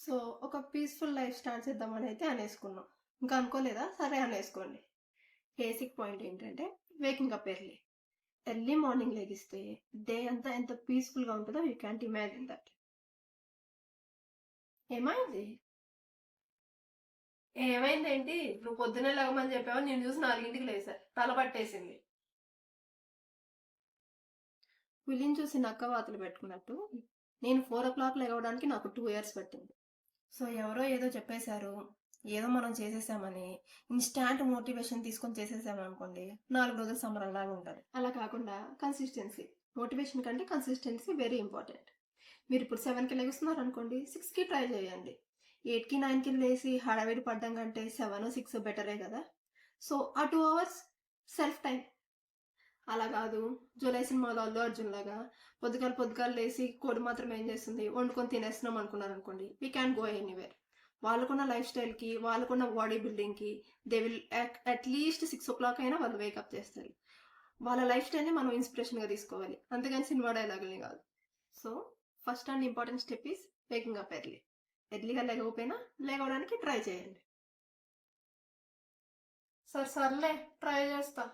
So ఒక peaceful life start చేద్దామని అయితే అనేసుకున్నాం. ఇంకా అనుకోలేదా? సరే అనేసుకోండి. బేసిక్ పాయింట్ ఏంటంటే waking up early. Early morning లెగిస్తే డే అంతా ఎంత పీస్ఫుల్గా ఉంటుందో యూ క్యాంట్ ఇమాజిన్ దట్. ఏమైంది? ఏమైందేంటి? నువ్వు పొద్దునే లేవమని చెప్పావు, నేను చూసి 4ంటికి లేసా, తల పట్టేసింది. పులిని చూసి నక్క వాతలు పెట్టుకున్నట్టు నేను 4 o'clock లేవడానికి నాకు 2 years పట్టింది. సో ఎవరో ఏదో చెప్పేశారు, ఏదో మనం చేసేసామని ఇన్స్టాంట్ మోటివేషన్ తీసుకొని చేసేసామని అనుకోండి, 4 రోజులు సంబరంలాగా ఉంటుంది. అలా కాకుండా కన్సిస్టెన్సీ, మోటివేషన్ కంటే కన్సిస్టెన్సీ వెరీ ఇంపార్టెంట్. మీరు ఇప్పుడు 7కి లెగుస్తున్నారు అనుకోండి, 6కి ట్రై చేయండి. 8కి 9కి లేసి హడావిడి పడ్డం కంటే 7 6 బెటరే కదా. సో ఆ 2 hours సెల్ఫ్ టైం. అలా కాదు, జూలై సినిమాలో అల్లు అర్జున్ లాగా పొద్దుగాలు లేసి కోడి మాత్రం ఏం చేస్తుంది, వండుకొని తినేస్తున్నాం అనుకున్నారు అనుకోండి, వీ క్యాన్ గో ఎనీవేర్. వాళ్ళకున్న లైఫ్ స్టైల్కి, వాళ్ళకున్న బాడీ బిల్డింగ్కి దే విల్ అట్లీస్ట్ 6 o'clock అయినా వాళ్ళు వేకప్ చేస్తారు. వాళ్ళ లైఫ్ స్టైల్ని మనం ఇన్స్పిరేషన్గా తీసుకోవాలి, అంతేగాని సినిమా డైలాగుల్ని కాదు. So first and important step is waking up early. ఎర్లీగా లేకపోయినా లేవడానికి ట్రై చేయండి. సర్లే ట్రై చేస్తా.